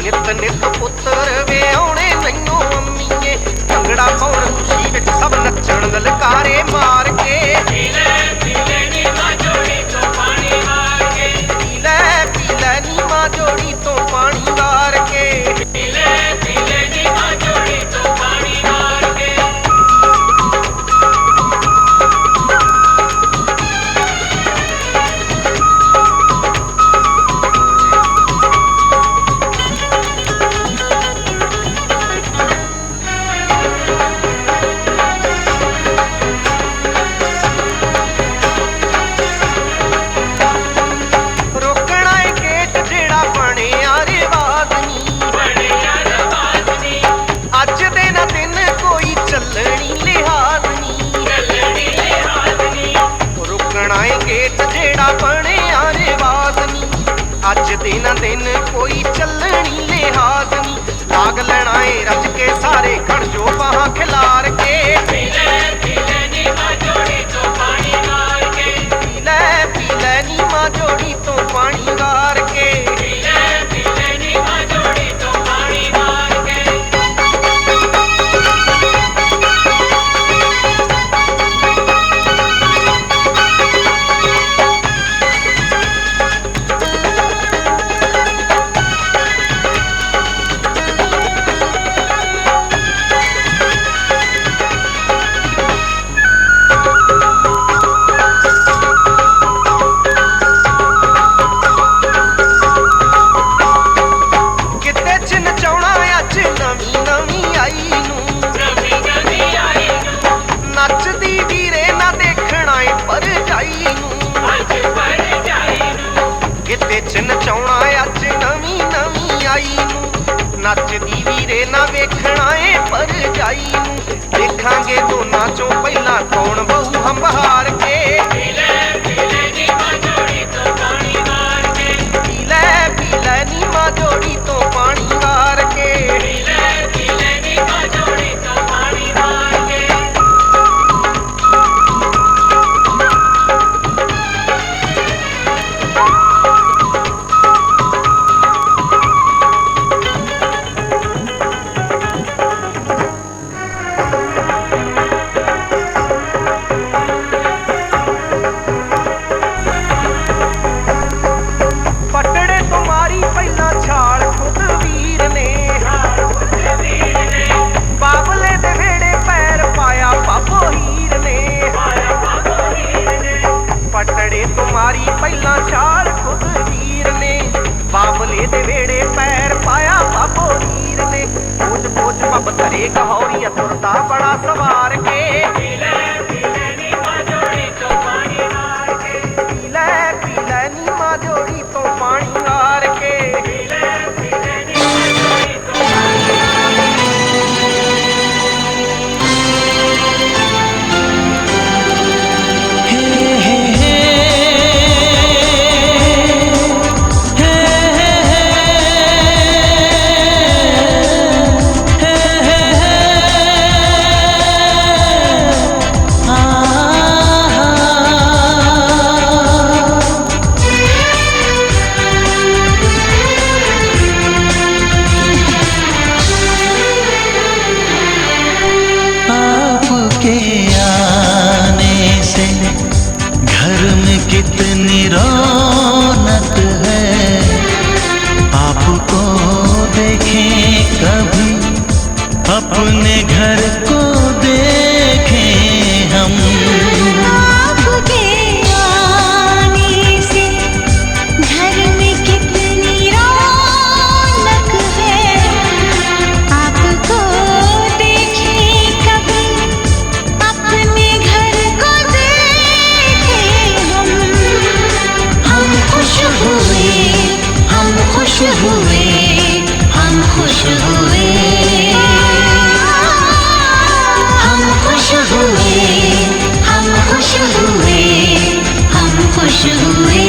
ਨਿਤ ਨਿਤ ਪੁੱਤਰ ਵੇ ਆਉਣੇ ਨਹੀਂਓ ਅੰਮੀਏ। ਭੰਗੜਾ ਪਾਉਣ ਖੁਸ਼ੀ ਵਿੱਚ ਸਭ ਨੱਚਣ ਲਲਕਾਰੇ ਮਾਰ ਕੇ, पीले पीले नी मां जोड़ी तो पानी मार के, ਪੀਲੇ ਪੀਲੇ ਨੀ ਮਾਂ ਜੋੜੀ ਤੋਂ ਪਾਣੀ ਵਾਰ ਕੇ। पीले पीले नी मां जोड़ी तो पानी मार के। ਰੋਕਣਾ ਏ ਗੇਟ ਜਿਹੜਾ ਬਣਿਆ ਰਿਵਾਜ਼ ਨੀ, बड़े यार बादनी, ਅੱਜ ਦੇ ਨਾ ਦਿਨ ਕੋਈ ਚੱਲਣੀ ਲਿਹਾਜ਼ ਨੀ। चलनी लिहाजनी, ਰੁਕਣਾ ਏ ਗੇਟ ਜਿਹੜਾ ਬਣਿਆ ਰਿਵਾਜ਼ ਨੀ, ਅੱਜ ਦੇ ਨਾ ਦਿਨ ਕੋਈ ਚੱਲਣੀ ਲਿਹਾਜ਼ ਨੀ। ਲਾਗ ਲੈਣਾ ਏ ਰੱਜ ਕੇ ਸਾਰੇ ਖੜ ਜੋ ਬਾਹਾਂ ਖਿਲਾਰ ਕੇ, पीले पीले नी मां जोड़ी तो पानी मार के, ਪੀਲੇ ਪੀਲੇ ਨੀ ਮਾਂ ਜੋੜੀ ਤੋਂ ਪਾਣੀ ਗਿੱਧੇ 'ਚ ਨਚਾਉਣਾ ਅੱਜ ਨਵੀਂ ਨਵੀਂ ਆਈ ਨੂੰ ਨੱਚਦੀ ਵੀਰੇ ਨਾ ਵੇਖਣਾ ਏ ਭਰਜਾਈ ਨੂੰ ਦੇਖਾਂਗੇ ਦੋਨਾਂ ਚੋਂ ਪਹਿਲਾਂ ਕੌਣ ਬਹੂ ਹੰਬਹਾਰ ਕੇ ਪੀ ਲੈ ਨੀ ਮਾਂ ਜੋੜੀ ਤੋਂ ਪਾਣੀ ਵਾਰ ਕੇ ਪੀ ਲੈ ਨੀ ਮਾਂ ਜੋੜੀ ਤੋਂ ਪਾਣੀ ਵਾਰ ਕੇ ਪੀ ਲੈ ਨੀ ਮਾਂ ਜੋੜੀ ਤੋਂ ਪਾਣੀ ਵਾਰ ਕੇ ਪਟੜੇ ਤੁਮਾਰੀ ਪਹਿਲਾਂ ਛਾਲ ਖੁਦ ਵੀਰ ਨੇ ਬਾਬਲੇ ਦੇ ਵੇੜੇ ਪੈਰ ਪਾਇਆ ਬਾਬੋ ਹੀਰ ਨੇ ਪਟੜੇ ਤੁਮਾਰੀ ਪਹਿਲਾਂ ਛਾਲ ਖੁਦ ਵੀਰ ਨੇ ਬਾਬਲੇ ਦੇ ਵੇੜੇ ਪੈਰ ਪਾਇਆ ਬਾਬੋ ਹੀਰ ਨੇ ਪੋਚ ਪੋਚ ਬੱਬ ਧਰੇ ਕਹੌਰੀਆ ਤੁਰਦਾ ਬੜਾ ਸਵਾਰ ਕੇ ਪੀ ਲੈ ਨੀ ਮਾਂ ਜੋੜੀ ਤੋਂ ਪਾਣੀ ਵਾਰ ਕੇ ਪੀ ਲੈ ਨੀ ਮਾਂ ਜੋੜੀ ਤੋਂ ਪਾਣੀ ਵਾਰ ਕੇ ਪੀ ਲੈ ਨੀ ਮਾਂ ਜੋੜੀ ਤੋਂ ਪਾਣੀ आपके आने से घर में कितनी रौनक है आपको देखें कभी अपने घर को देखें हम आपके आने से घर में कितनी रौनक है आपको देखें कभी अपने घर को देखें हम खुश हुए हम खुश हुए हम खुश हुए हम खुश हुए हम खुश हुए हम खुश हुए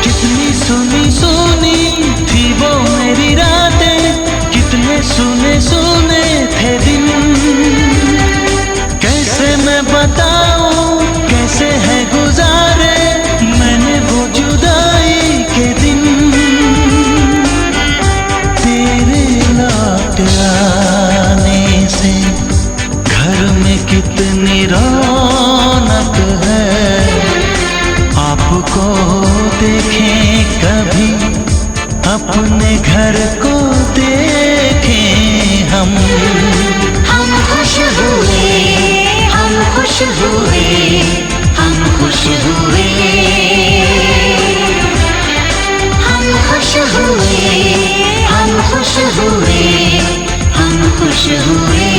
कितनी सुनी सुनी थी वो मेरी रातें कितने सुने सुने थे दिन कैसे मैं बताऊं कैसे है गुजारे मैंने वो जुदाई के दिन तेरे लौट आने से घर में कितनी रौनक है आपको देखें कभी अपने घर को देखें हम खुश हुए हम खुश हुए हम खुश हुए हम खुश हुए हम खुश हुए हम खुश हुए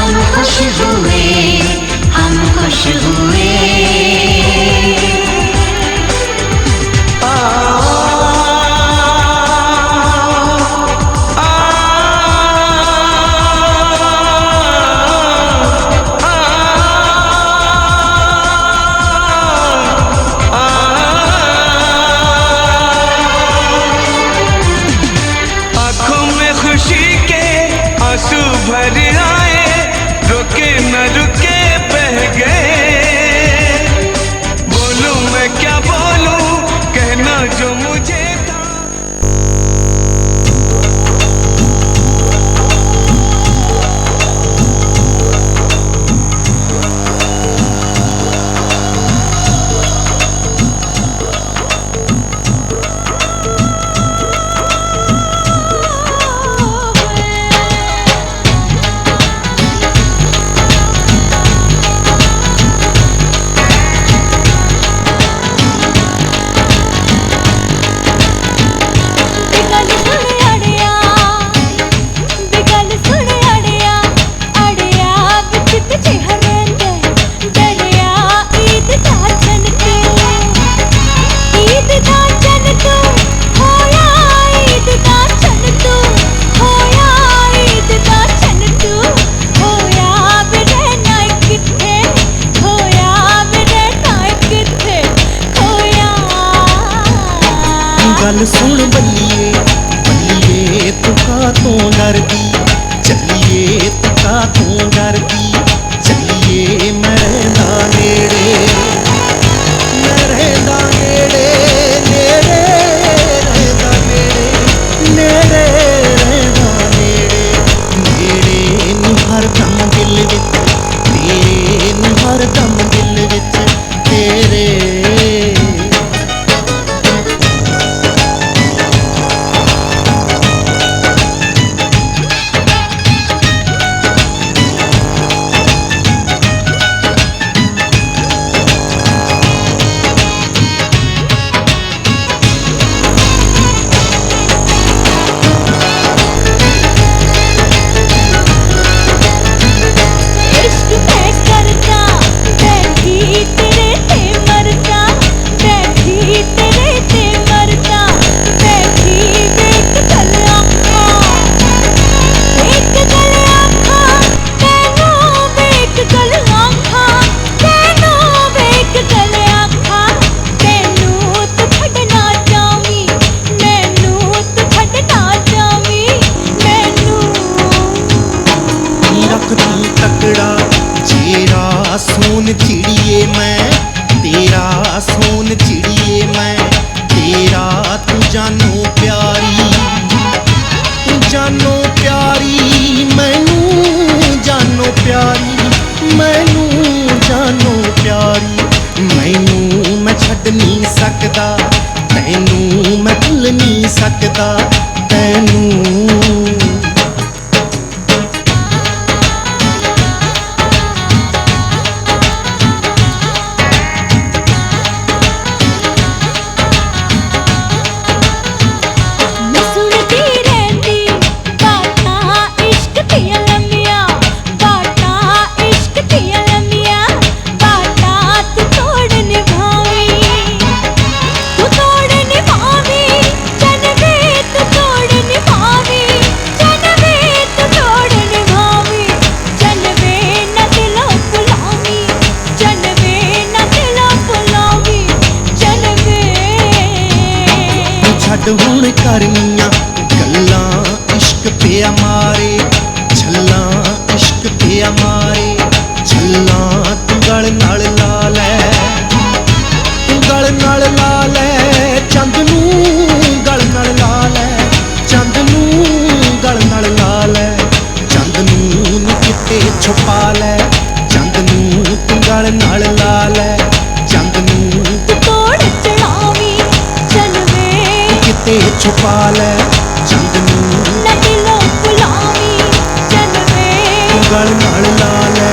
हम खुश हुए, हम खुश हुए। आंखों में खुशी के आंसू भर आए, रुके न रुके बह गए। बोलूं मैं क्या बोलूं, कहना जो मुझे था। गल सुन बल्लिए बल्लिए तू कातों डरदी, चलिए तू कातों डरदी, चलिए मैं रहंदा नेड़े, मैं रहंदा नेड़े, नेड़े रहंदा नेड़े, नेड़े रहंदा नेड़े, नेड़े नी हरदम दिल विच तेरे, नी हरदम दिल विच तेरे। तकड़ा जेरा सोन चिड़िए मैं तेरा, सोन चिड़िए मैं तेरा, तू जानो प्यारी, तू जानो प्यारी, मैनू जानो प्यारी, मैनू जानो प्यारी, मैनू मैं छड्ड नहीं सकदा, तैनू मैं भुल नहीं सकदा, तैनू। हुण करनियां गल्लां इश्क पिया मारे, छल्लां इश्क पिया मारे, छल्लां तू गल नाल ला लै, तू गल नाल ला लै, चंद नू गल नाल ला लै, चंद नू गल नाल ला लै, चंद नू नी किते छुपा लै, चंद नू तू गल नाल ला लै, चंद नू तू तोड़ चढ़ावी चलवे किते छुपा लै, चंद नू न दिलों बुलावी चलवे तू गल नाल ला लै।